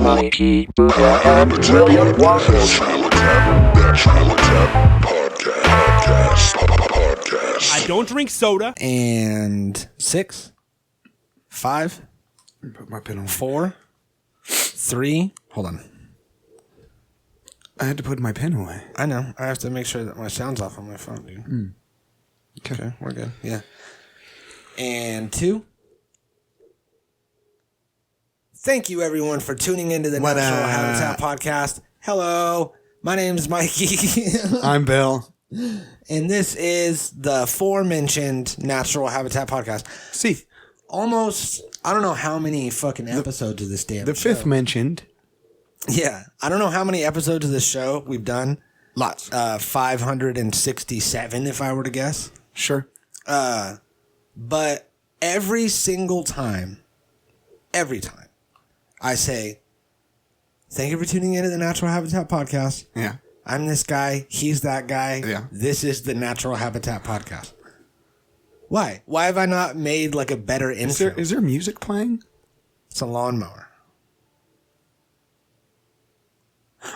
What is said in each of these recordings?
Mikey, Buddha, and Brilliant Waffles. I don't drink soda. And 6, 5, Put my pen on. 4, 3. Hold on. I had to put my pen away. I know. I have to make sure that my sound's off on my phone, dude. Okay, we're good. Yeah. And 2. Thank you, everyone, for tuning into the What Natural up? Habitat Podcast. Hello. My name is Mikey. I'm Bill. And this is the aforementioned Natural Habitat Podcast. See, Almost, I don't know how many fucking episodes of this damn the show. fifth mentioned. Yeah. I don't know how many episodes of this show we've done. Lots. 567, if I were to guess. Sure. But every single time, I say, thank you for tuning into the Natural Habitat Podcast. Yeah. I'm this guy. He's that guy. Yeah. This is the Natural Habitat Podcast. Why? Why have I not made like a better intro? Is there music playing? It's a lawnmower.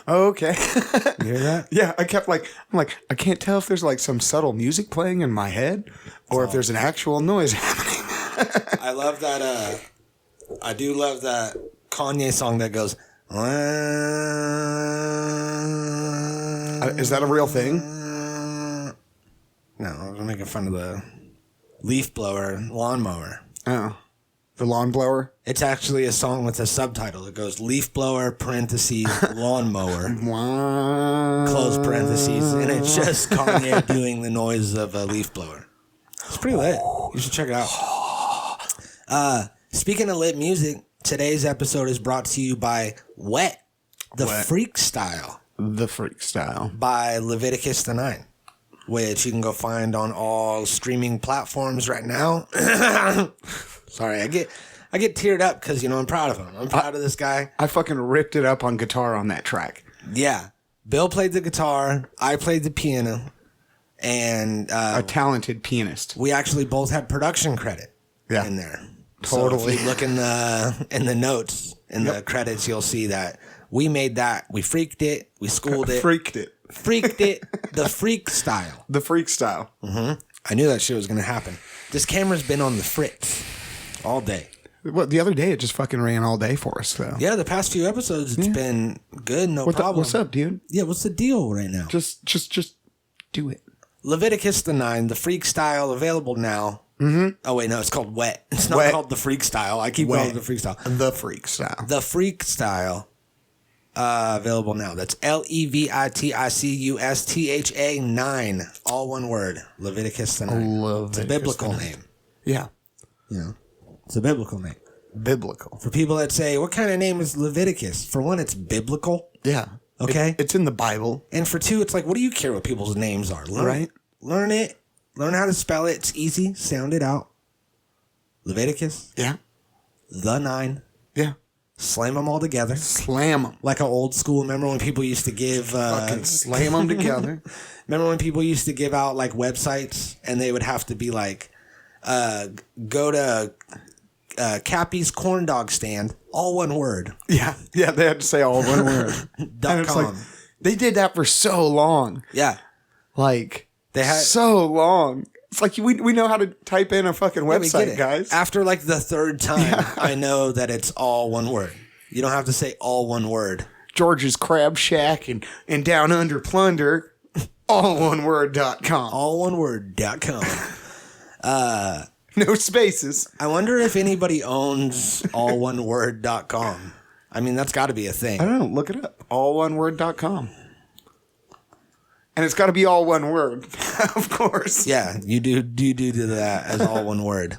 Oh, okay. You hear that? Yeah, I'm like, I can't tell if there's like some subtle music playing in my head or if there's an actual noise happening. I love that. I do love that Kanye song that goes. Is that a real thing? No, I was making fun of the leaf blower lawnmower. Oh, the lawn blower. It's actually a song with a subtitle. It goes leaf blower parentheses lawnmower Wow. close parentheses, and it's just Kanye doing the noise of a leaf blower. It's pretty lit. You should check it out. Speaking of lit music, today's episode is brought to you by Wet, the Wet. Freak Style The freak style. by Leviticus the 9, which you can go find on all streaming platforms right now. Sorry, I get teared up because, I'm proud of him. I'm proud of this guy. I fucking ripped it up on guitar on that track. Yeah. Bill played the guitar. I played the piano. And A talented pianist. we actually both had production credit in there. Totally. So if you look in the notes, in the credits, you'll see that we made that. We freaked it. We schooled it. Freaked it. Freaked it. The freak style. The freak style. I knew that shit was going to happen. This camera's been on the fritz all day. Well, the other day it just fucking ran all day for us, though. Yeah, the past few episodes, it's been good. No problem. What's up, dude? Yeah, what's the deal right now? Just do it. Leviticus the 9, the freak style, available now. Oh, wait, no, it's called Wet. It's not Wet. called the freak style. I keep calling it the freak style. The freak style. The freak style, available now. That's LEVITICUSTHA 9. All one word. Leviticus the 9. It's a biblical name. Yeah. It's a biblical name. Biblical. For people that say, what kind of name is Leviticus? For one, it's biblical. Yeah. Okay. It's in the Bible. And for two, it's like, what do you care what people's names are? Learn it. Learn how to spell it. It's easy. Sound it out. Leviticus. Yeah. The 9. Yeah. Slam them all together. Slam them. Like an old school. Remember when people used to give... Fucking slam them together. Remember when people used to give out like websites and they would have to be like, go to Cappy's corn dog stand, all one word. Yeah. Yeah, they had to say all one word. .com. It's like, they did that for so long. Yeah. Like... They had so long. It's like we know how to type in a fucking website, guys. After like the third time, I know that it's all one word. You don't have to say all one word. George's Crab Shack and Down Under Plunder, alloneword.com. Alloneword.com. No spaces. I wonder if anybody owns alloneword.com. I mean, that's got to be a thing. I don't know. Look it up. Alloneword.com. And it's got to be all one word, of course. Yeah, you do that as all one word.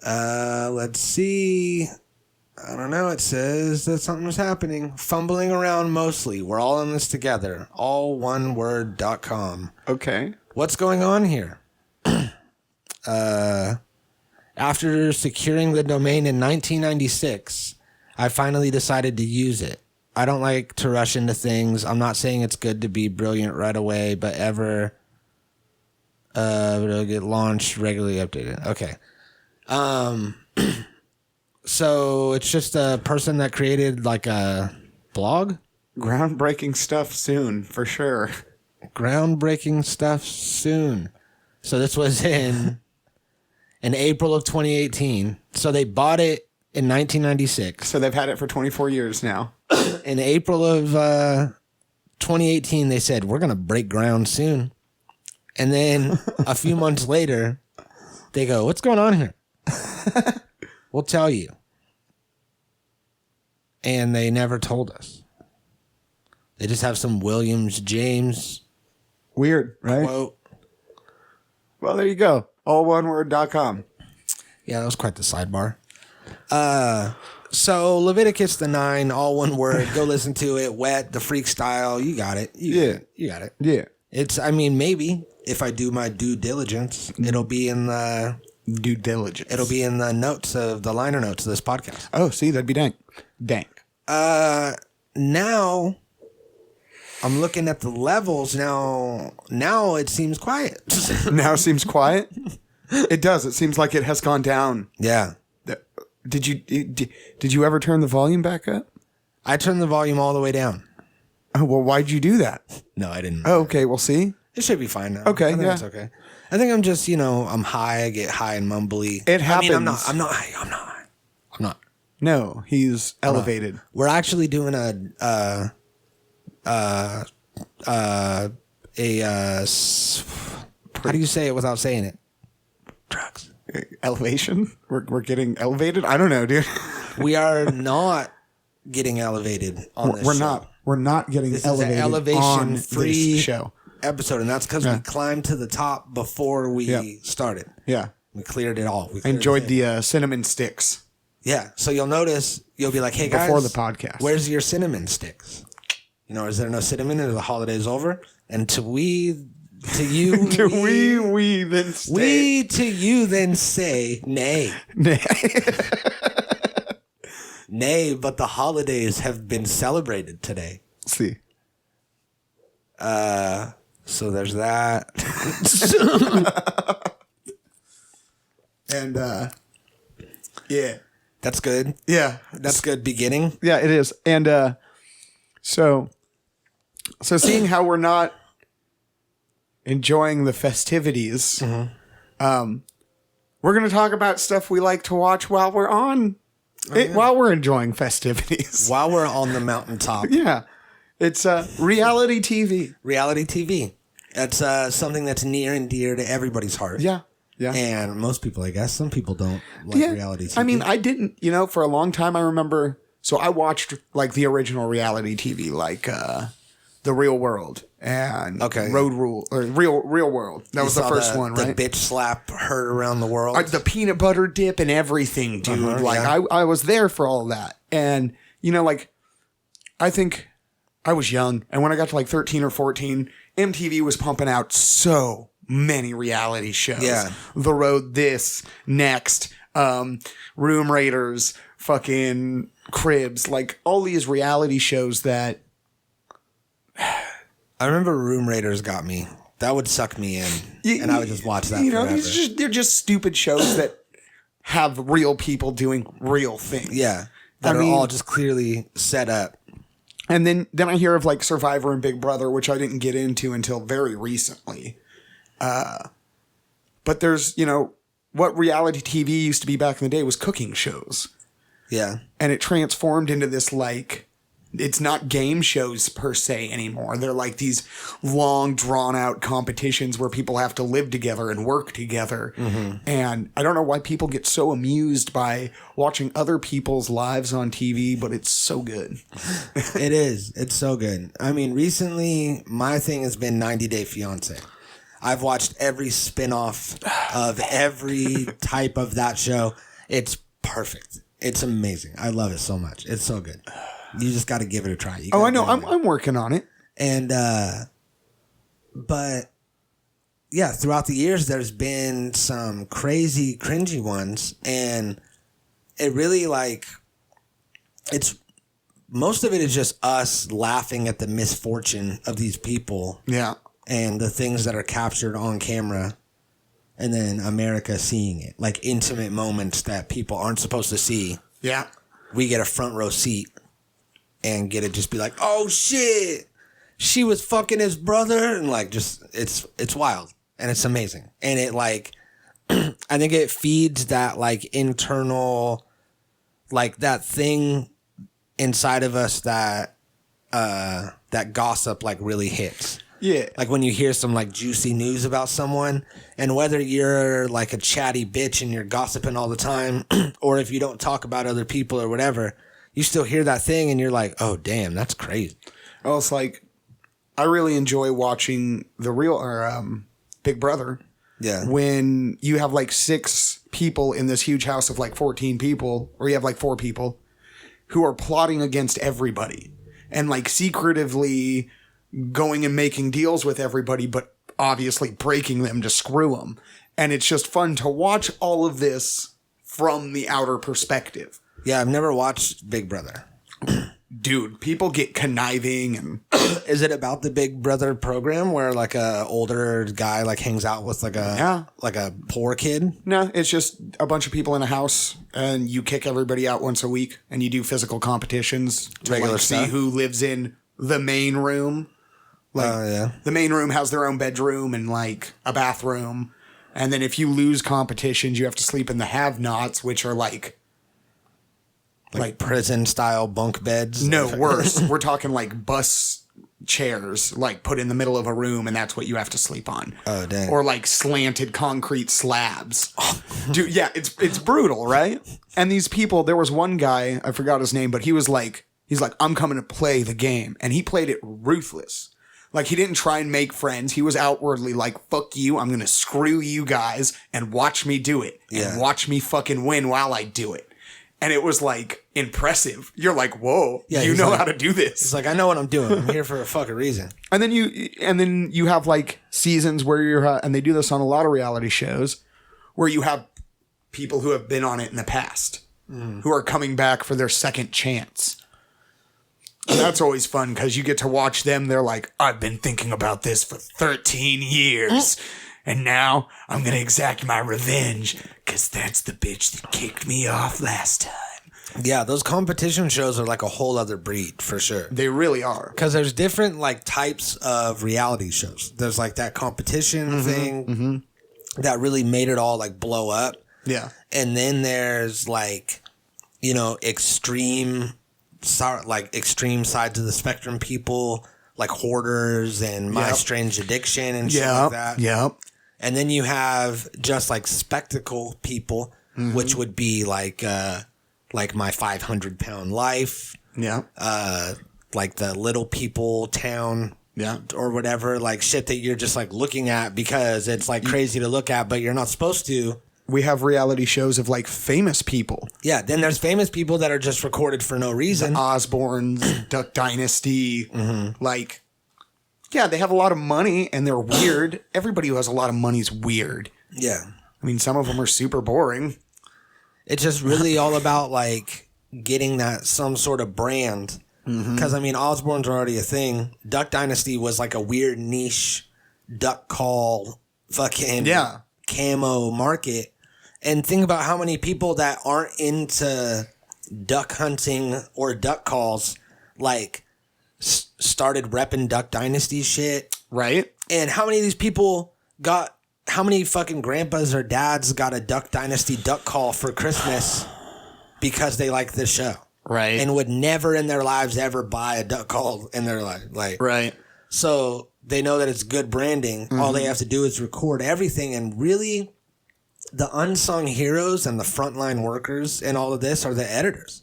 Let's see. I don't know. It says that something's happening. Fumbling around mostly. We're all in this together. Alloneword.com. Okay. What's going on here? After securing the domain in 1996, I finally decided to use it. I don't like to rush into things. I'm not saying it's good to be brilliant right away, but it'll get launched, regularly updated. Okay. So it's just a person that created like a blog? Groundbreaking stuff soon, for sure. Groundbreaking stuff soon. So this was in April of 2018. So they bought it in 1996. So they've had it for 24 years now. In April of 2018, they said, we're going to break ground soon. And then a few months later, they go, what's going on here? We'll tell you. And they never told us. They just have some Williams James Weird, right? quote. Well, there you go. Alloneword.com. Yeah, that was quite the sidebar. So Leviticus the 9, all one word. Go listen to it. Wet, the freak style. You got it. You got it. Yeah. It's, I mean, maybe if I do my due diligence, it'll be in the Due diligence. It'll be in the notes of the liner notes of this podcast. Oh, see, that'd be dank. Dank. Now I'm looking at the levels. Now it seems quiet. Now it seems quiet. It does. It seems like it has gone down. Yeah. Did you ever turn the volume back up? I turned the volume all the way down. Oh, well, why'd you do that? No, I didn't. Oh, okay. Well, see. It should be fine now. Okay, I think yeah. it's okay. I think I'm just, I'm high. I get high and mumbly. It happens. I mean, I'm not high. I'm not. No, he's elevated. We're actually doing how do you say it without saying it? Drugs. Elevation? We're getting elevated? I don't know, dude. We are not getting elevated on this show. We're not getting This elevated is an elevation free this show. episode, and that's because we climbed to the top before we started. Yeah. We cleared it all. I enjoyed the cinnamon sticks. Yeah. So you'll notice, you'll be like, hey guys. Before the podcast. Where's your cinnamon sticks? Is there no cinnamon? Are the holidays over? And to you, we then say. We to you then say, nay. Nay, but the holidays have been celebrated today. See. So there's that. And yeah. That's good. Yeah. That's good beginning. Yeah, it is. And so seeing how we're not enjoying the festivities, we're going to talk about stuff we like to watch while we're while we're enjoying festivities. While we're on the mountaintop. Yeah. It's reality TV. Reality TV. That's something that's near and dear to everybody's heart. Yeah. Yeah. And most people, I guess. Some people don't like reality TV. I mean, I didn't, for a long time, I remember. So I watched like the original reality TV, like The Real World and Road Rule or Real World. That was the first one, right? The bitch slap heard around the world. The peanut butter dip and everything, dude. I was there for all that. And, I think I was young. And when I got to like 13 or 14, MTV was pumping out so many reality shows. Yeah. The Road, This, Next, Room Raiders, fucking Cribs, like all these reality shows that. I remember Room Raiders got me. That would suck me in, and I would just watch that forever. They're just stupid shows that have real people doing real things. Yeah, that are all just clearly set up. And then I hear of like Survivor and Big Brother, which I didn't get into until very recently. But there's, what reality TV used to be back in the day was cooking shows. Yeah. And it transformed into this like, it's not game shows per se anymore. They're like these long drawn out competitions where people have to live together and work together. Mm-hmm. And I don't know why people get so amused by watching other people's lives on TV, but it's so good. It is. It's so good. I mean, recently my thing has been 90 Day Fiance. I've watched every spinoff of every type of that show. It's perfect. It's amazing. I love it so much. It's so good. You just got to give it a try. I know. I'm working on it. And, but yeah, throughout the years, there's been some crazy, cringy ones. And it really most of it is just us laughing at the misfortune of these people. Yeah. And the things that are captured on camera. And then America seeing it. Like intimate moments that people aren't supposed to see. Yeah. we get a front row seat and get to just be like, oh shit, she was fucking his brother, and like just it's wild and it's amazing, and it like I think it feeds that like internal like that thing inside of us that gossip like really hits. Yeah. Like when you hear some like juicy news about someone, and whether you're like a chatty bitch and you're gossiping all the time, or if you don't talk about other people or whatever, you still hear that thing and you're like, oh damn, that's crazy. Well, it's like, I really enjoy watching the real Big Brother. Yeah. When you have like 6 people in this huge house of like 14 people, or you have like 4 people who are plotting against everybody and like secretively going and making deals with everybody, but obviously breaking them to screw them. And it's just fun to watch all of this from the outer perspective. Yeah, I've never watched Big Brother. Dude, people get conniving and... Is it about the Big Brother program where like a older guy like hangs out with like a poor kid? No, it's just a bunch of people in a house and you kick everybody out once a week and you do physical competitions to Regular like stuff? see who lives in the main room. Like yeah. the main room has their own bedroom and like a bathroom. And then if you lose competitions, you have to sleep in the have-nots, which are like prison style bunk beds. No, worse. We're talking like bus chairs, like put in the middle of a room, and that's what you have to sleep on. Oh, dang. Or like slanted concrete slabs. Dude, yeah, it's brutal, right? And these people, there was one guy, I forgot his name, but he's like, I'm coming to play the game. And he played it ruthless. Like, he didn't try and make friends. He was outwardly like, fuck you, I'm going to screw you guys and watch me do it. And watch me fucking win while I do it. And it was like impressive. You're like, whoa, you know how to do this. It's like, I know what I'm doing. I'm here for a fucking reason. And then you have like seasons where you're, and they do this on a lot of reality shows, where you have people who have been on it in the past, who are coming back for their second chance. And that's always fun because you get to watch them. They're like, I've been thinking about this for 13 years. And now I'm going to exact my revenge because that's the bitch that kicked me off last time. Yeah, those competition shows are like a whole other breed for sure. They really are. Because there's different like types of reality shows. There's like that competition thing that really made it all like blow up. Yeah. And then there's like, you know, extreme sides of the spectrum people, like Hoarders and My Strange Addiction and shit like that. Yep. And then you have just like spectacle people, which would be like My 500 Pound Life. Yeah. Like the Little People Town. Yeah. Or whatever, like shit that you're just like looking at because it's like crazy to look at, but you're not supposed to. We have reality shows of like famous people. Yeah. Then there's famous people that are just recorded for no reason. The Osbournes, Duck Dynasty, like, yeah, they have a lot of money and they're weird. Everybody who has a lot of money is weird. Yeah. I mean, some of them are super boring. It's just really all about like getting that some sort of brand. Because I mean, Osbournes are already a thing. Duck Dynasty was like a weird niche duck call fucking camo market. And think about how many people that aren't into duck hunting or duck calls like started repping Duck Dynasty shit. Right. And how many of these people got, how many fucking grandpas or dads got a Duck Dynasty duck call for Christmas because they like this show? Right. And would never in their lives ever buy a duck call in their life. Like, right. So they know that it's good branding. All they have to do is record everything. And really, the unsung heroes and the frontline workers and all of this are the editors.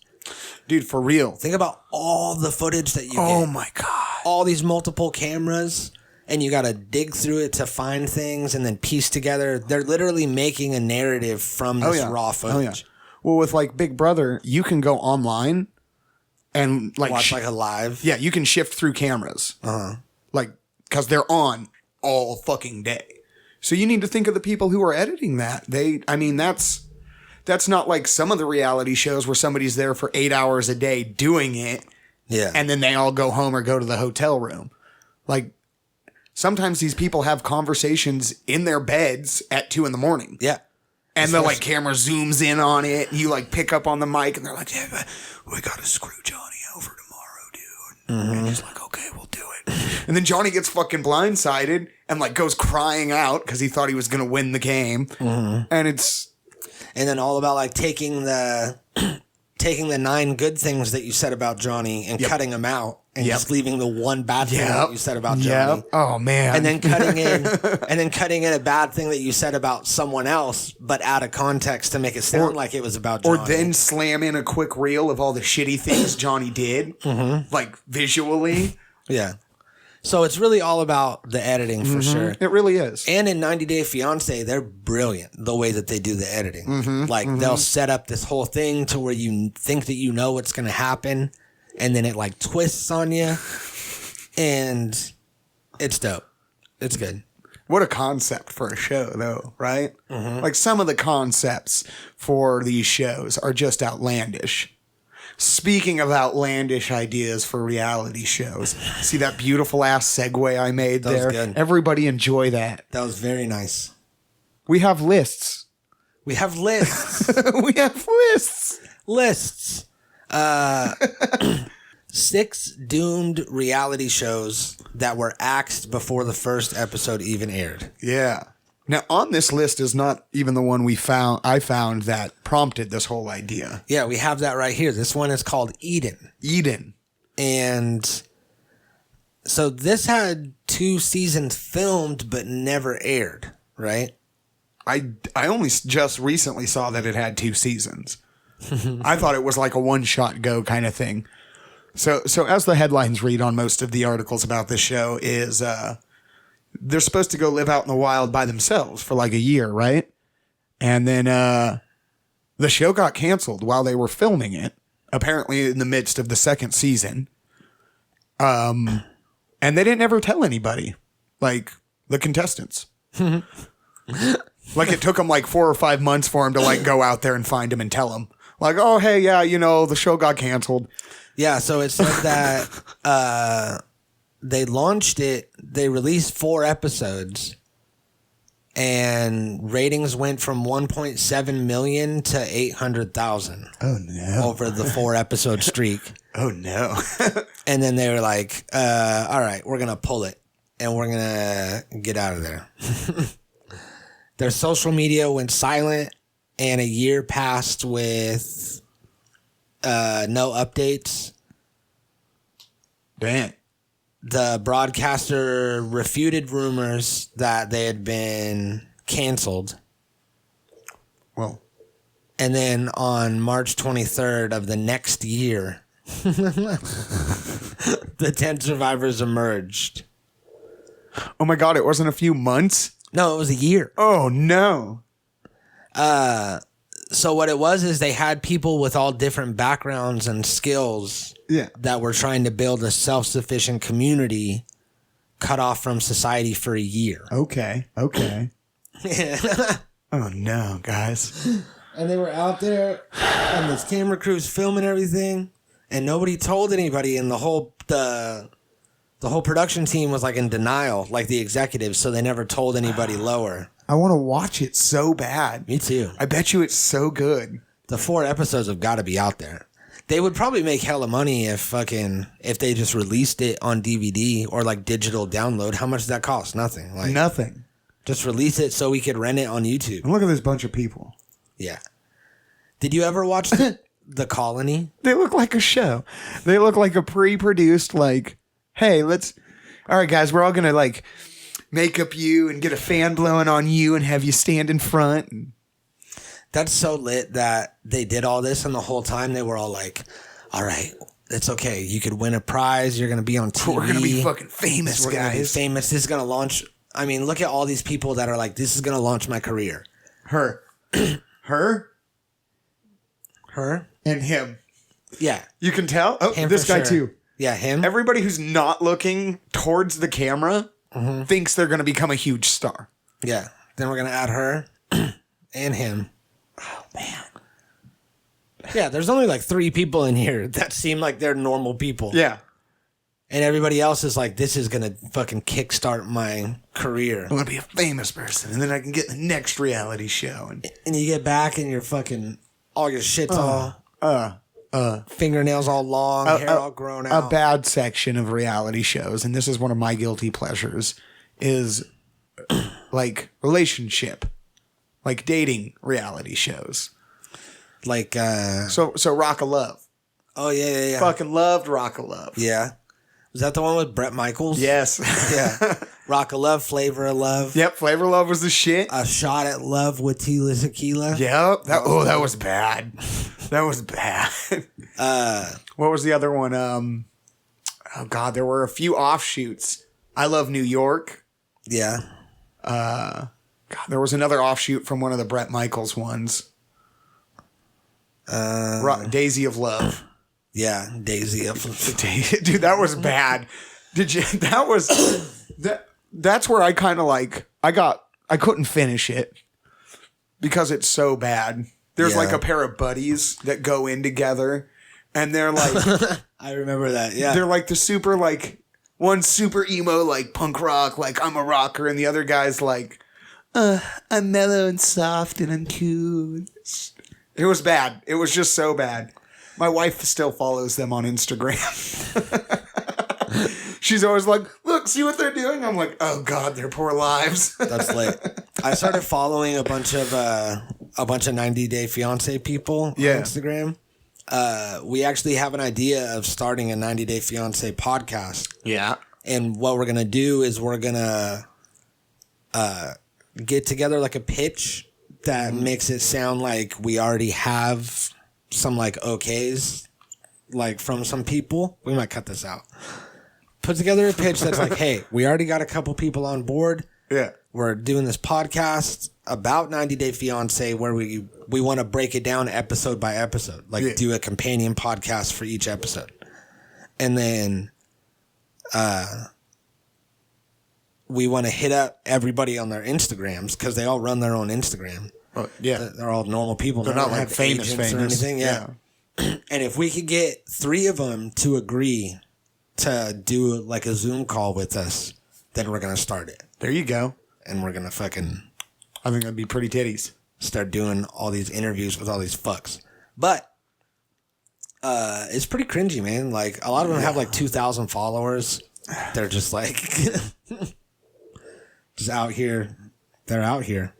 Dude, for real. Think about all the footage that you get. Oh my God. All these multiple cameras, and you got to dig through it to find things and then piece together. They're literally making a narrative from this raw footage. Oh, yeah. Well, with like Big Brother, you can go online and like watch like a live. Yeah, you can shift through cameras. Like, because they're on all fucking day. So you need to think of the people who are editing that. That's not like some of the reality shows where somebody's there for 8 hours a day doing it. Yeah. And then they all go home or go to the hotel room. Like, sometimes these people have conversations in their beds at 2 a.m. Yeah. And the like camera zooms in on it. And you like pick up on the mic and they're like, "Yeah, we got to screw Johnny over tomorrow, dude." And he's like, "Okay, we'll do it." And then Johnny gets fucking blindsided and like goes crying out because he thought he was going to win the game. And then all about like taking the 9 good things that you said about Johnny and cutting them out and just leaving the one bad thing that you said about Johnny. Oh man. And then cutting in a bad thing that you said about someone else, but out of context to make it sound like it was about Johnny. Or then slam in a quick reel of all the shitty things Johnny did, like visually. Yeah. So it's really all about the editing for sure. It really is. And in 90 Day Fiancé, they're brilliant the way that they do the editing. They'll set up this whole thing to where you think that you know what's going to happen, and then it like twists on you, and it's dope. It's good. What a concept for a show, though, right? Like some of the concepts for these shows are just outlandish. Speaking of outlandish ideas for reality shows, see that beautiful ass segue I made there? Was good. Everybody enjoy that. That was very nice. We have lists. We have lists. We have lists. Lists. 6 doomed reality shows that were axed before the first episode even aired. Yeah. Now, on this list is not even the one I found that prompted this whole idea. Yeah, we have that right here. This one is called Eden. Eden. And so this had 2 seasons filmed but never aired, right? I only just recently saw that it had 2 seasons. I thought it was like a one-shot go kind of thing. So as the headlines read on most of the articles about this show is they're supposed to go live out in the wild by themselves for like a year, right? And then the show got canceled while they were filming it, apparently in the midst of the 2nd season. And they didn't ever tell anybody, like the contestants. Like it took them like 4 or 5 months for them to like go out there and find him and tell them. Like, oh, hey, yeah, the show got canceled. Yeah, so it said that they launched it, they released 4 episodes, and ratings went from 1.7 million to 800,000. Oh, no. Over the 4-episode streak. Oh, no. And then they were like, all right, we're going to pull it, and we're going to get out of there. Their social media went silent, and a year passed with no updates. Damn. The broadcaster refuted rumors that they had been canceled. Well. And then on March 23rd of the next year, the 10 survivors emerged. Oh my God, it wasn't a few months? No, it was a year. Oh, no. So what it was is they had people with all different backgrounds and skills that were trying to build a self-sufficient community cut off from society for a year. Okay. Oh, no, guys. And they were out there, and this camera crew's filming everything, and nobody told anybody, and the whole production team was like in denial, like the executives, so they never told anybody lower. I want to watch it so bad. Me too. I bet you it's so good. The 4 episodes have got to be out there. They would probably make hella money if they just released it on DVD or like digital download. How much does that cost? Nothing. Like nothing. Just release it so we could rent it on YouTube. And look at this bunch of people. Yeah. Did you ever watch The Colony? They look like a show. They look like a pre-produced like, hey, all right, guys, we're all going to like make up you and get a fan blowing on you and have you stand in front. That's so lit that they did all this, and the whole time they were all like, all right, it's okay. You could win a prize. You're going to be on TV. We're going to be fucking famous, We're guys. going to be famous. This is going to launch. I mean, look at all these people that are like, this is going to launch my career. Her. And him. Yeah. You can tell? Oh, Him this for guy sure. too. Yeah, him. Everybody who's not looking towards the camera thinks they're going to become a huge star. Yeah. Then we're going to add her and him. Oh, man. Yeah, there's only like 3 people in here that seem like they're normal people. Yeah. And everybody else is like, this is going to fucking kickstart my career. I'm going to be a famous person, and then I can get the next reality show. And you get back and you're fucking, all your shit's fingernails all long, hair all grown out. A bad section of reality shows, and this is one of my guilty pleasures, is like relationship, like dating reality shows. Like, So Rock of Love. Oh, yeah. Fucking loved Rock of Love. Yeah. Was that the one with Bret Michaels? Yes. Yeah. Rock of Love, Flavor of Love. Yep, Flavor of Love was the shit. A Shot at Love with Tila Tequila. Yep. That was bad. That was bad. What was the other one? Oh God, there were a few offshoots. I Love New York. Yeah. God, there was another offshoot from one of the Bret Michaels ones. Daisy of Love. Yeah, Daisy of Dude, that was bad. Did you? That was that's where I kind of like. I couldn't finish it because it's so bad. There's like a pair of buddies that go in together, and they're like, I remember that. Yeah, they're like the super like one super emo like punk rock, like I'm a rocker, and the other guy's like, I'm mellow and soft and I'm cute. It was bad. It was just so bad. My wife still follows them on Instagram. She's always like, look, see what they're doing? I'm like, oh God, their poor lives. That's late. I started following a bunch of 90 Day Fiance people on Instagram. We actually have an idea of starting a 90 Day Fiance podcast. Yeah. And what we're going to do is we're going to get together like a pitch that makes it sound like we already have some like okays like from some people. We might cut this out. Put together a pitch that's like, hey, we already got a couple people on board. Yeah. We're doing this podcast about 90 Day Fiance where we want to break it down episode by episode. Like do a companion podcast for each episode. And then we want to hit up everybody on their Instagrams because they all run their own Instagram. They're all normal people. They're not like famous or anything. Yeah. And if we could get 3 of them to agree to do like a Zoom call with us, then we're going to start it. There you go. And we're going to fucking... I think that'd be pretty titties. Start doing all these interviews with all these fucks. But it's pretty cringy, man. Like, a lot of them have like 2,000 followers. They're just like... just out here. They're out here.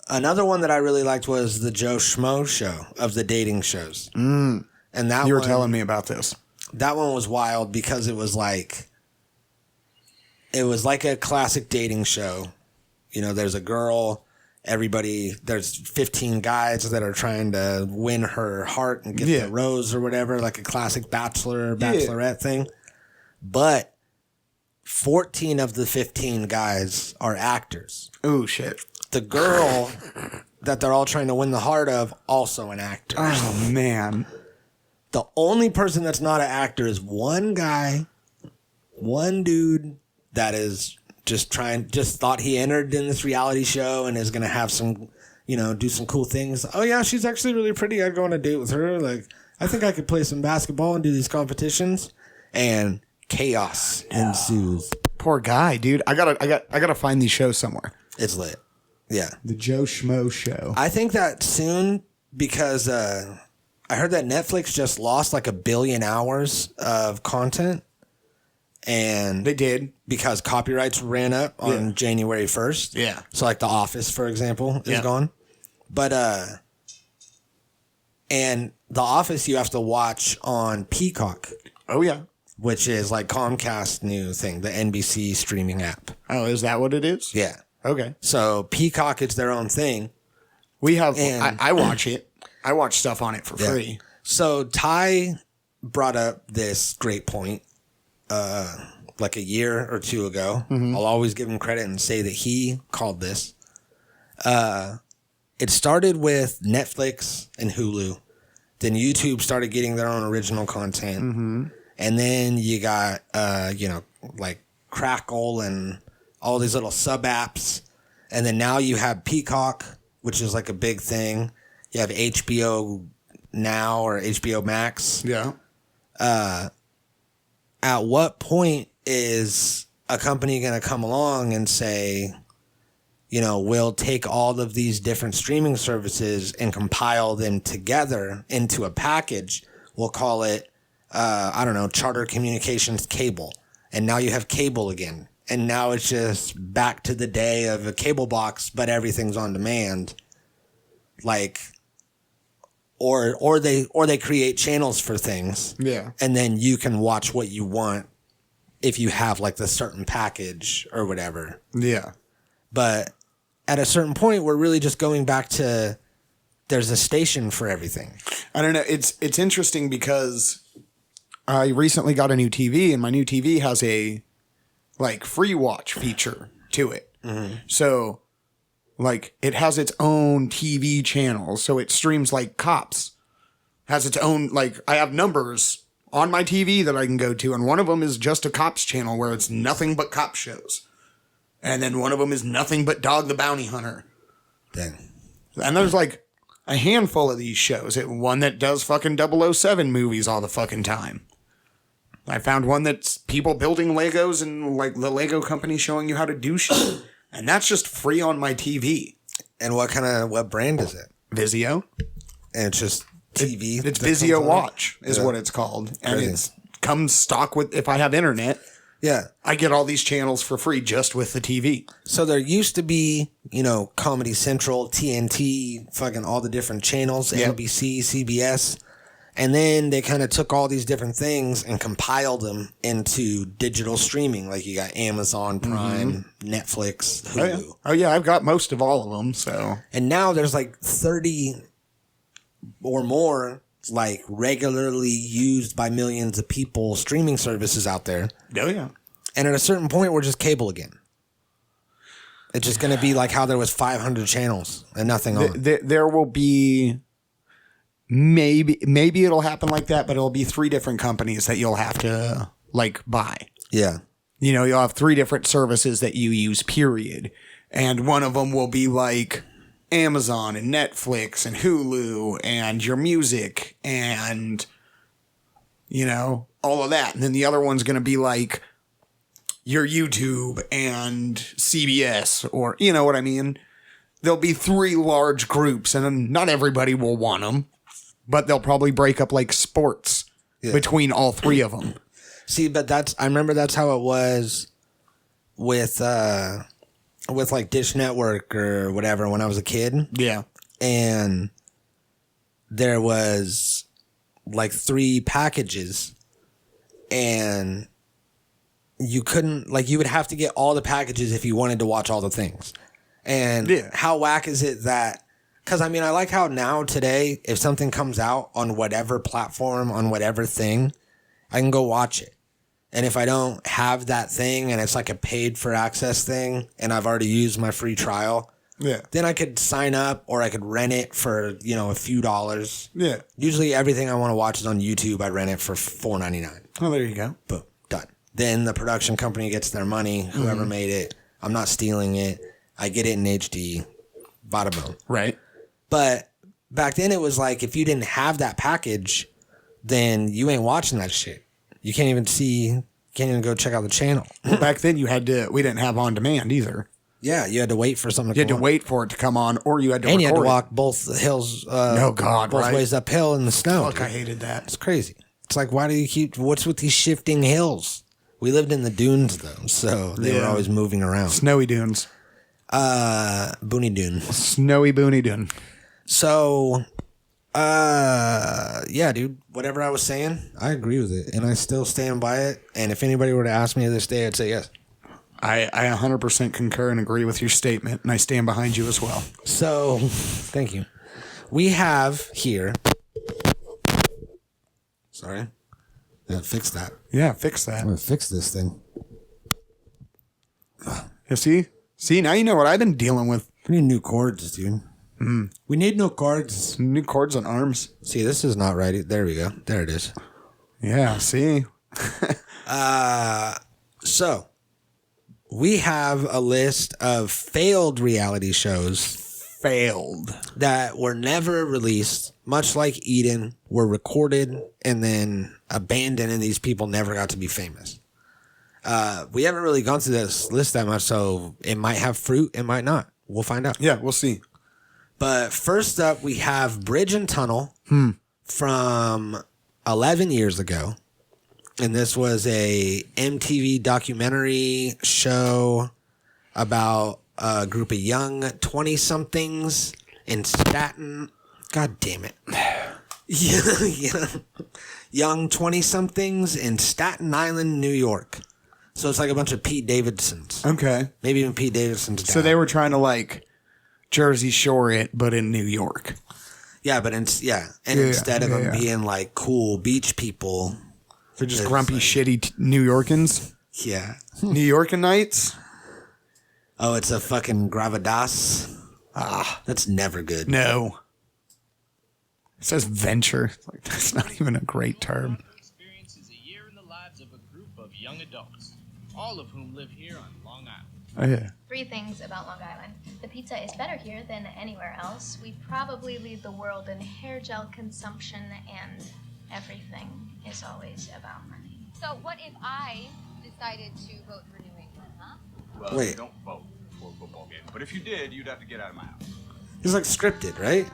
Another one that I really liked was the Schmoe Show of the dating shows. And that you were telling me about this. That one was wild because it was like a classic dating show. You know, there's a girl, there's 15 guys that are trying to win her heart and get the rose or whatever, like a classic bachelorette thing. But 14 of the 15 guys are actors. Oh, shit. The girl that they're all trying to win the heart of, also an actor. Oh, man. The only person that's not an actor is one dude that is just thought he entered in this reality show and is going to have some, do some cool things. Oh, yeah, she's actually really pretty. I'd go on a date with her. Like, I think I could play some basketball and do these competitions. And chaos ensues. Poor guy, dude. I gotta find these shows somewhere. It's lit. Yeah. The Schmoe Show. I think that soon because I heard that Netflix just lost like 1 billion hours of content. And they did because copyrights ran up on January 1st. Yeah. So like The Office, for example, is gone. But and The Office you have to watch on Peacock. Oh yeah. Which is like Comcast's new thing, the NBC streaming app. Oh, is that what it is? Yeah. Okay. So Peacock is their own thing. We have I watch it. I watch stuff on it for free. So Ty brought up this great point like a year or 2 ago. Mm-hmm. I'll always give him credit and say that he called this. It started with Netflix and Hulu. Then YouTube started getting their own original content. Mm-hmm. And then you got, like Crackle and all these little sub apps. And then now you have Peacock, which is like a big thing. You have HBO Now or HBO Max. Yeah. at what point is a company going to come along and say, you know, we'll take all of these different streaming services and compile them together into a package. We'll call it, I don't know, Charter Communications Cable. And now you have cable again. And now it's just back to the day of a cable box, but everything's on demand. Like, or they create channels for things. Yeah. And then you can watch what you want if you have like the certain package or whatever. Yeah. But at a certain point, we're really just going back to there's a station for everything. I don't know. It's interesting because I recently got a new TV, and my new TV has a like free watch feature to it. Mm-hmm. So like it has its own TV channel. So it streams like Cops. Has its own, like I have numbers on my TV that I can go to. And one of them is just a Cops channel where it's nothing but cop shows. And then one of them is nothing but Dog the Bounty Hunter. Dang. And there's like a handful of these shows. One that does fucking 007 movies all the fucking time. I found one that's people building Legos and like the Lego company showing you how to do shit. And that's just free on my TV. And what brand is it? Vizio. And it's just TV? It's Vizio Watch is what it's called. And it comes stock with, if I have internet. Yeah. I get all these channels for free just with the TV. So there used to be, you know, Comedy Central, TNT, fucking all the different channels, yep. NBC, CBS. And then they kind of took all these different things and compiled them into digital streaming. Like you got Amazon Prime, Netflix, Hulu. Oh yeah, I've got most of all of them. So, and now there's like 30 or more like regularly used by millions of people streaming services out there. Oh yeah. And at a certain point, we're just cable again. It's just going to be like how there was 500 channels and nothing on. There will be. Maybe it'll happen like that, but it'll be 3 different companies that you'll have to like buy. Yeah. You know, you'll have 3 different services that you use, period. And one of them will be like Amazon and Netflix and Hulu and your music and, you know, all of that. And then the other one's going to be like your YouTube and CBS or, you know what I mean? There'll be 3 large groups and not everybody will want them. But they'll probably break up like sports between all 3 of them. See, but I remember that's how it was with like Dish Network or whatever when I was a kid. Yeah. And there was like 3 packages and you couldn't, like you would have to get all the packages if you wanted to watch all the things. And how whack is it that, because, I mean, I like how now today, if something comes out on whatever platform, on whatever thing, I can go watch it. And if I don't have that thing and it's like a paid for access thing and I've already used my free trial, then I could sign up or I could rent it for, you know, a few dollars. Yeah. Usually everything I want to watch is on YouTube. I rent it for $4.99. Oh, there you go. Boom. Done. Then the production company gets their money, whoever made it. I'm not stealing it. I get it in HD. Bada boom. Right. But back then it was like, if you didn't have that package, then you ain't watching that shit. You can't even go check out the channel. Well, back then we didn't have on demand either. Yeah, you had to wait for something to come on. You had to wait for it to come on, or you had to and record you had to walk it. both hills, both ways uphill in the snow. Fuck, I hated that. It's crazy. It's like, why do you what's with these shifting hills? We lived in the dunes though, so they were always moving around. Snowy dunes. Booney Dune. Snowy Booney Dune. So, yeah, dude, whatever I was saying, I agree with it. And I still stand by it. And if anybody were to ask me this day, I'd say yes. I 100% concur and agree with your statement. And I stand behind you as well. So, thank you. We have here. Sorry. Yeah, fix that. Yeah, fix that. I'm going to fix this thing. You see, now you know what I've been dealing with. We need new cords, dude. We need new cords. New cords on arms. See, this is not right. There we go. There it is. Yeah, see? So, we have a list of failed reality shows. Failed. That were never released. much like Eden, were recorded and then abandoned, and these people never got to be famous. We haven't really gone through this list that much, so it might have fruit, it might not. We'll find out. Yeah, we'll see. But first up, we have Bridge and Tunnel from 11 years ago. And this was a MTV documentary show about a group of young 20-somethings in Staten. God damn it. Yeah. Young 20-somethings in Staten Island, New York. So it's like a bunch of Pete Davidsons. Okay. Maybe even Pete Davidson's dad. So they were trying to like Jersey Shore it, but in New York. Yeah, but instead of them being like cool beach people, they're just grumpy, shitty New Yorkans. Yeah. New Yorkanites. Oh, it's a fucking gravitas. That's never good. No. It says venture. It's like, that's not even a great term. Experience is a year in the lives of a group of young adults, all of whom live here on Long Island. Oh, yeah. 3 things about Long Island. The pizza is better here than anywhere else. We probably lead the world in hair gel consumption, and everything is always about money. So what if I decided to vote for New England, huh? Well, Wait. you don't vote for a football game. But if you did, you'd have to get out of my house. It's like scripted, right?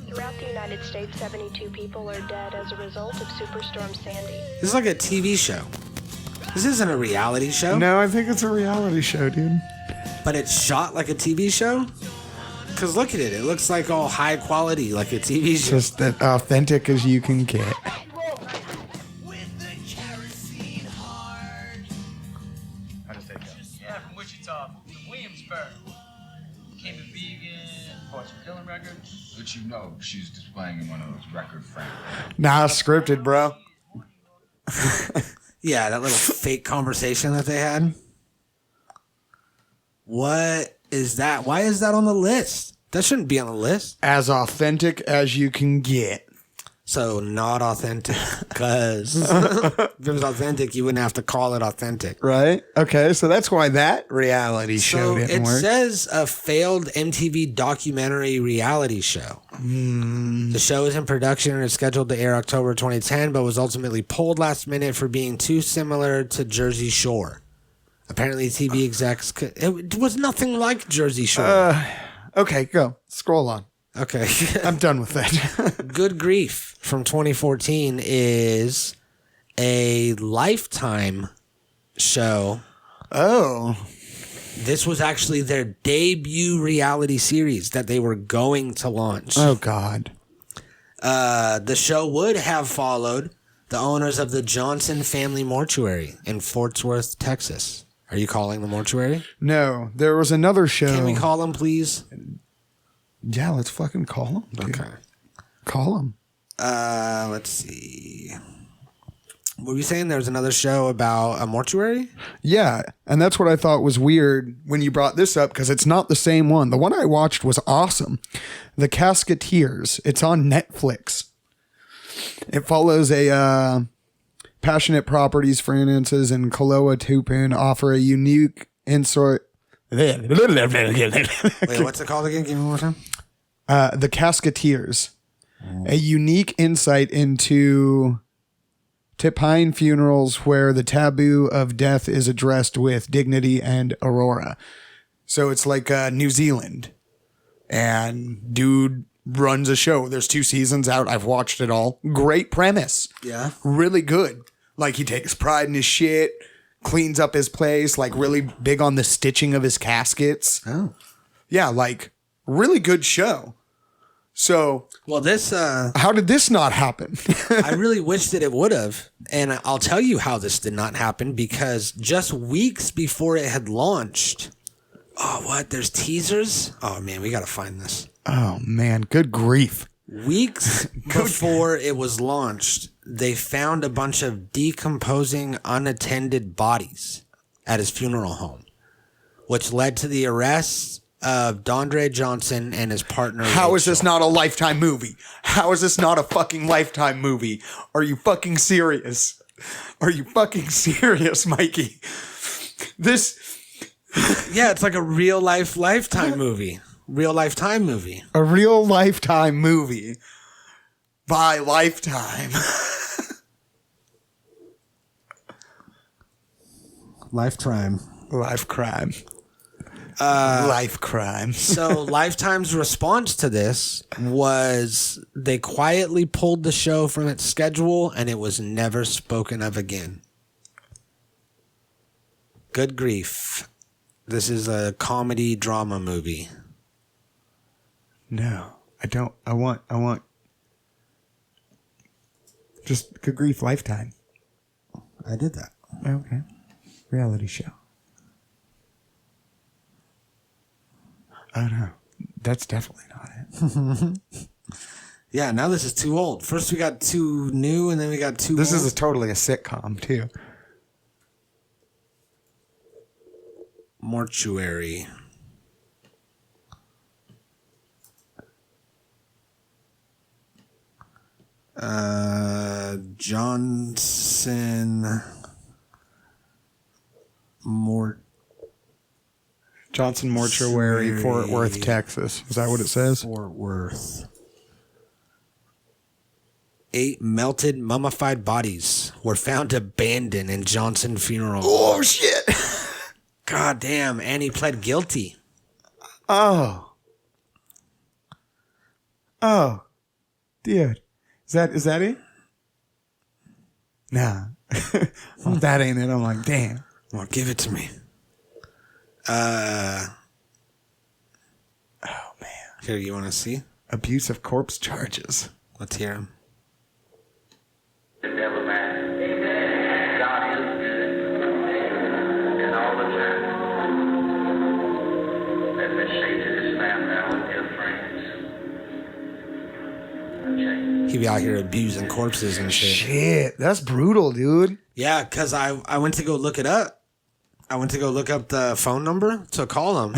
Throughout the United States, 72 people are dead as a result of Superstorm Sandy. This is like a TV show. This isn't a reality show. No, I think it's a reality show, dude. But it's shot like a TV show? Because look at it. It looks like all high quality, like a TV show. Just as authentic as you can get. How does that go? Yeah, from Wichita, moved to Williamsburg. Became a vegan, bought some Dylan records. But you know she's displaying in one of those record frames. Nah, scripted, bro. Yeah, that little fake conversation that they had. What is that? Why is that on the list? That shouldn't be on the list. As authentic as you can get. So not authentic, because if it was authentic, you wouldn't have to call it authentic. Right? Okay, so that's why that reality show So didn't it work. says a failed MTV documentary reality show. The show is in production and is scheduled to air October 2010, but was ultimately pulled last minute for being too similar to Jersey Shore. Apparently, TV execs it was nothing like Jersey Shore. Okay, go. Scroll on. Okay. I'm done with that. Good Grief from 2014 is a Lifetime show. Oh. This was actually their debut reality series that they were going to launch. Oh, God. The show would have followed the owners of the Johnson Family Mortuary in Fort Worth, Texas. Are you calling the mortuary? No, there was another show. Can we call them, please? Yeah, let's fucking call him. Okay. Call him. Let's see. Were you saying there was another show about a mortuary? Yeah, and that's what I thought was weird when you brought this up, because it's not the same one. The one I watched was awesome. The Casketeers. It's on Netflix. It follows a passionate properties finances in Kaloa Tupin offer a unique insight. Wait, what's it called again? Give me one more time. The Casketeers. A unique insight into Tipine funerals where the taboo of death is addressed with dignity and aurora. So it's like New Zealand. And dude runs a show. There's 2 seasons out. I've watched it all. Great premise. Yeah. Really good. Like he takes pride in his shit, cleans up his place, like really big on the stitching of his caskets. Oh. Yeah, like really good show. So, well, this how did this not happen? I really wish that it would have. And I'll tell you how this did not happen, because just weeks before it had launched. Oh, what? There's teasers? Oh, man, we got to find this. Oh, man. Good grief. Weeks before it was launched, they found a bunch of decomposing, unattended bodies at his funeral home, which led to the arrest of Dondre Johnson and his partner. How is this not a Lifetime movie? How is this not a fucking Lifetime movie? Are you fucking serious? Are you fucking serious, Mikey? This... Yeah, it's like a real life Lifetime movie. Real Lifetime movie. A real Lifetime movie by Lifetime. Lifetime. Life crime. Life crime. So Lifetime's response to this was they quietly pulled the show from its schedule and it was never spoken of again. Good grief. This is a comedy drama movie. No, I don't. I want just Good Grief Lifetime. I did that. Okay. Reality show. Oh no, that's definitely not it. Yeah, now this is too old. First we got too new and then we got too This old. is totally a sitcom too. Mortuary. Johnson Mortuary, Fort Worth, Texas. Is that what it says? Fort Worth. 8 melted mummified bodies were found abandoned in Johnson funeral. Oh shit! God damn, and he pled guilty. Oh, dude, is that it? Nah, if that ain't it. I'm like, damn. Well, give it to me. Oh man. Here, you want to see? Abuse of corpse charges. Let's hear him. The devil man. God is good. And all the time. Let me say to this man now and dear friends. Okay. He be out here abusing corpses and shit. Shit, that's brutal, dude. Yeah, because I went to go look it up. I went to go look up the phone number to call him.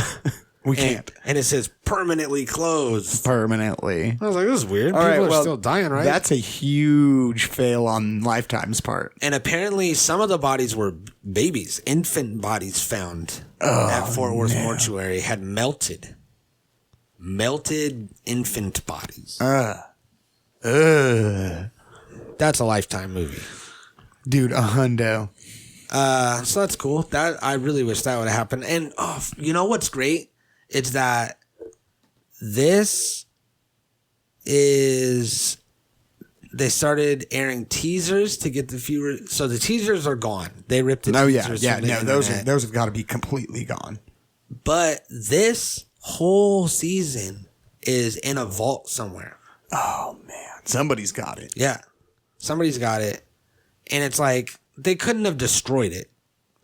We can't. And it says permanently closed. Permanently. I was like, this is weird. All People right, are still dying, right? That's a huge fail on Lifetime's part. And apparently some of the bodies were babies, infant bodies found at Fort Worth Mortuary had melted. Melted infant bodies. That's a Lifetime movie. Dude, a hundo. So that's cool. That I really wish that would have happened. And you know what's great? It's that this is they started airing teasers to get the viewers. So the teasers are gone. They ripped the teasers. Yeah. from the No, internet. those have got to be completely gone. But this whole season is in a vault somewhere. Oh man, somebody's got it. Yeah, somebody's got it, and it's like they couldn't have destroyed it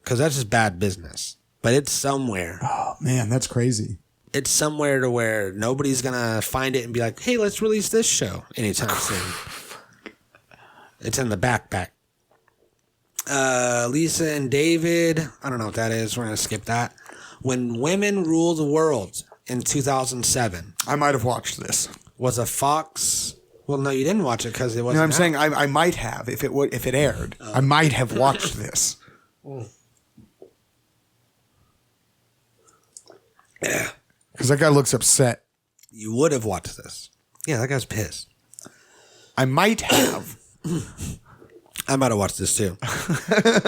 because that's just bad business. But it's somewhere. Oh man, that's crazy. It's somewhere to where nobody's gonna find it and be like, "Hey, let's release this show anytime soon." It's in the backpack. Lisa and David. I don't know what that is. We're gonna skip that. When Women Rule the World in 2007. I might have watched this. Was a Fox. Well, no, you didn't watch it because it wasn't. No, I'm out. saying I might have if it aired. I might have watched this. Yeah. Because that guy looks upset. You would have watched this. Yeah, that guy's pissed. I might have. I might have watched this too.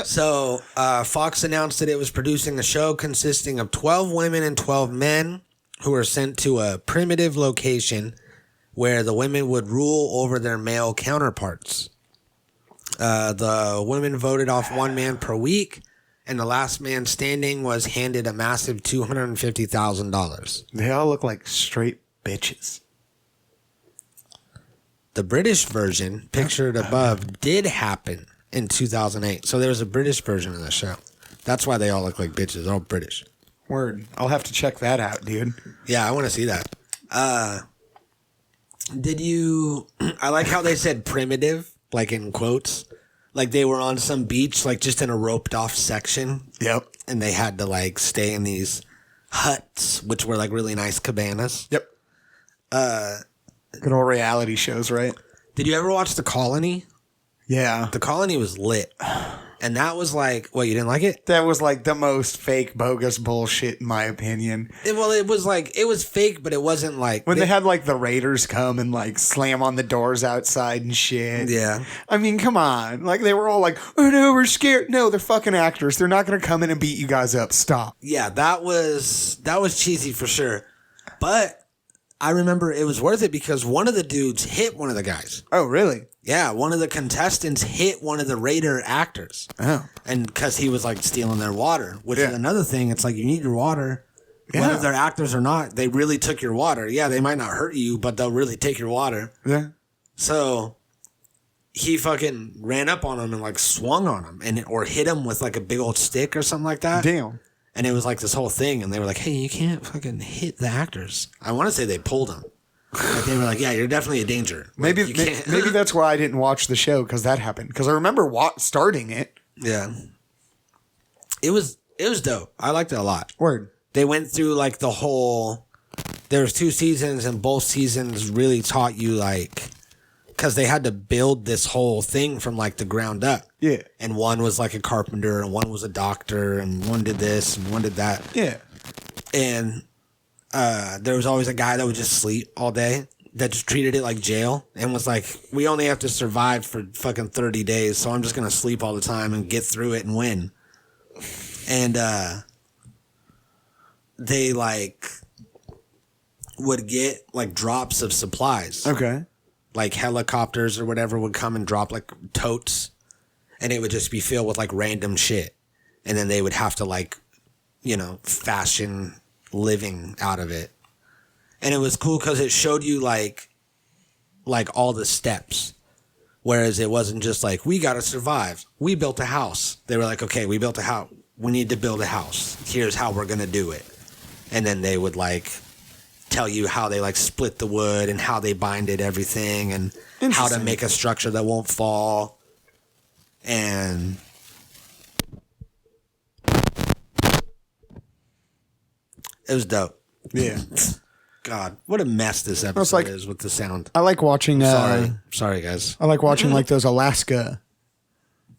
So, Fox announced that it was producing a show consisting of 12 women and 12 men who were sent to a primitive location where the women would rule over their male counterparts. The women voted off one man per week, and the last man standing was handed a massive $250,000. They all look like straight bitches. The British version, pictured above, did happen in 2008. So there was a British version of the show. That's why they all look like bitches. They're all British. Word. I'll have to check that out, dude. Yeah, I want to see that. Did you... I like how they said primitive, like in quotes. Like they were on some beach, like just in a roped off section. Yep. And they had to like stay in these huts, which were like really nice cabanas. Yep. Good old reality shows, right? Did you ever watch The Colony? Yeah. The Colony was lit. And that was like, what, you didn't like it? That was like the most fake, bogus bullshit, in my opinion. It was fake, but it wasn't like... When they had like the Raiders come and like slam on the doors outside and shit. Yeah. I mean, come on. Like they were all like, oh no, we're scared. No, they're fucking actors. They're not going to come in and beat you guys up. Stop. Yeah, that was cheesy for sure. But I remember it was worth it because one of the dudes hit one of the guys. Oh, really? Yeah, one of the contestants hit one of the Raider actors. Oh. And because he was like stealing their water, which is another thing. It's like you need your water. Yeah. Whether they're actors or not, they really took your water. Yeah, they might not hurt you, but they'll really take your water. Yeah. So he fucking ran up on him and like swung on him or hit him with like a big old stick or something like that. Damn. And it was like this whole thing. And they were like, hey, you can't fucking hit the actors. I want to say they pulled him. Like they were like, yeah, you're definitely a danger. Like, maybe that's why I didn't watch the show because that happened. Because I remember starting it. Yeah, it was dope. I liked it a lot. Word. They went through like the whole. There was 2 seasons, and both seasons really taught you like, because they had to build this whole thing from like the ground up. Yeah. And one was like a carpenter, and one was a doctor, and one did this, and one did that. Yeah. And there was always a guy that would just sleep all day that just treated it like jail and was like, we only have to survive for fucking 30 days. So I'm just going to sleep all the time and get through it and win. And, they like would get like drops of supplies. Okay. Like helicopters or whatever would come and drop like totes and it would just be filled with like random shit. And then they would have to like, fashion living out of it. And it was cool because it showed you like all the steps, whereas it wasn't just like, we gotta survive, we built a house. They were like, okay, we built a house, we need to build a house, here's how we're gonna do it. And then they would like tell you how they like split the wood and how they binded everything and how to make a structure that won't fall. And it was dope. Yeah. God, what a mess this episode is with the sound. I like watching. Sorry, guys. I like watching like those Alaska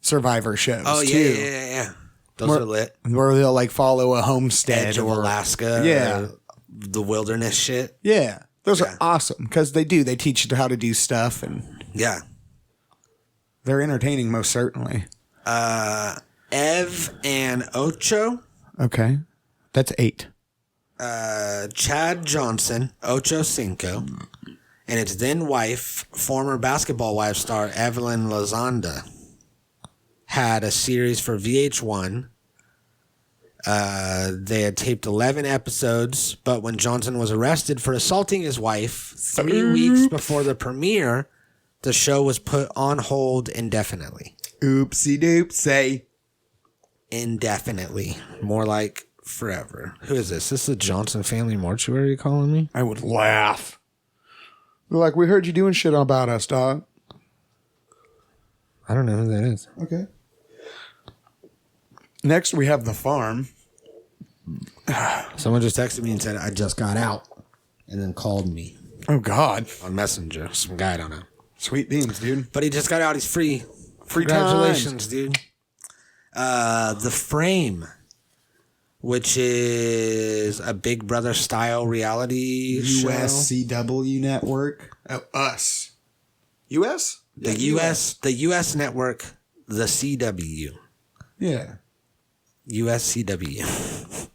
Survivor shows. Oh yeah, too. yeah. Those are lit. Where they'll like follow a homestead Edge of Alaska. Yeah. The wilderness shit. Yeah. Those are awesome because they teach you how to do stuff and they're entertaining most certainly. Ev and Ocho. Okay, that's 8. Chad Johnson, Ocho Cinco, and its then wife, former Basketball Wives star Evelyn Lozanda, had a series for VH1. They had taped 11 episodes, but when Johnson was arrested for assaulting his wife 3 weeks before the premiere, the show was put on hold indefinitely. Oopsie doopsie. Indefinitely. More like forever. Who is this? This is the Johnson family mortuary calling me? I would laugh. They're like, we heard you doing shit about us, dog. I don't know who that is. Okay. Next, we have The Farm. Someone just texted me and said, I just got out. And then called me. Oh, God. On Messenger. Some guy I don't know. Sweet beans, dude. But he just got out. He's free. Free Congratulations, dude. The Frame, which is a Big Brother style reality show. USCW network. Oh, us. US? The US network, the CW. Yeah. USCW.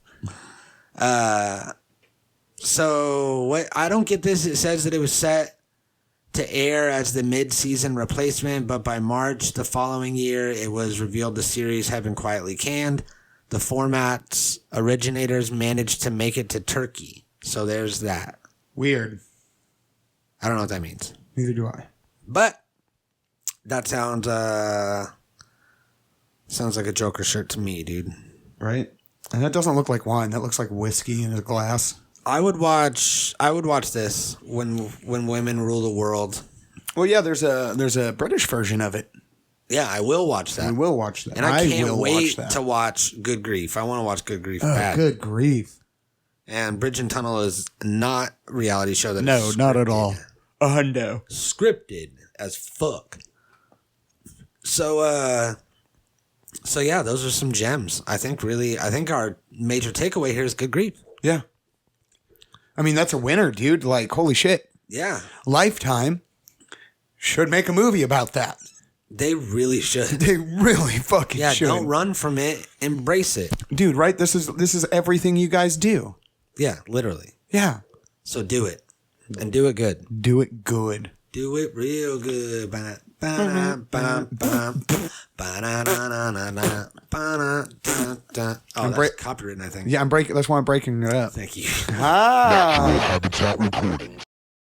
So what I don't get this. It says that it was set to air as the mid-season replacement, but by March the following year, it was revealed the series had been quietly canned. The format's originators managed to make it to Turkey. So there's that. Weird. I don't know what that means. Neither do I. But that sounds like a Joker shirt to me, dude. Right? And that doesn't look like wine. That looks like whiskey in a glass. I would watch this when women rule the world. Well, yeah, there's a British version of it. Yeah, I will watch that. We will watch that. And I can't wait to watch Good Grief. I want to watch Good Grief bad. Good grief. And Bridge and Tunnel is not a reality show that No, not at all. A hundo. Scripted as fuck. So So yeah, those are some gems. I think our major takeaway here is good grief. Yeah. I mean, that's a winner, dude. Like, holy shit. Yeah. Lifetime should make a movie about that. They really should. They really fucking should. Yeah, don't run from it. Embrace it. Dude, right? This is everything you guys do. Yeah, literally. Yeah. So do it. And do it good. Do it good. Do it real good. Oh, that's copywritten, I think. Yeah, that's why I'm breaking it up. Thank you. Ah. Habitat Recordings.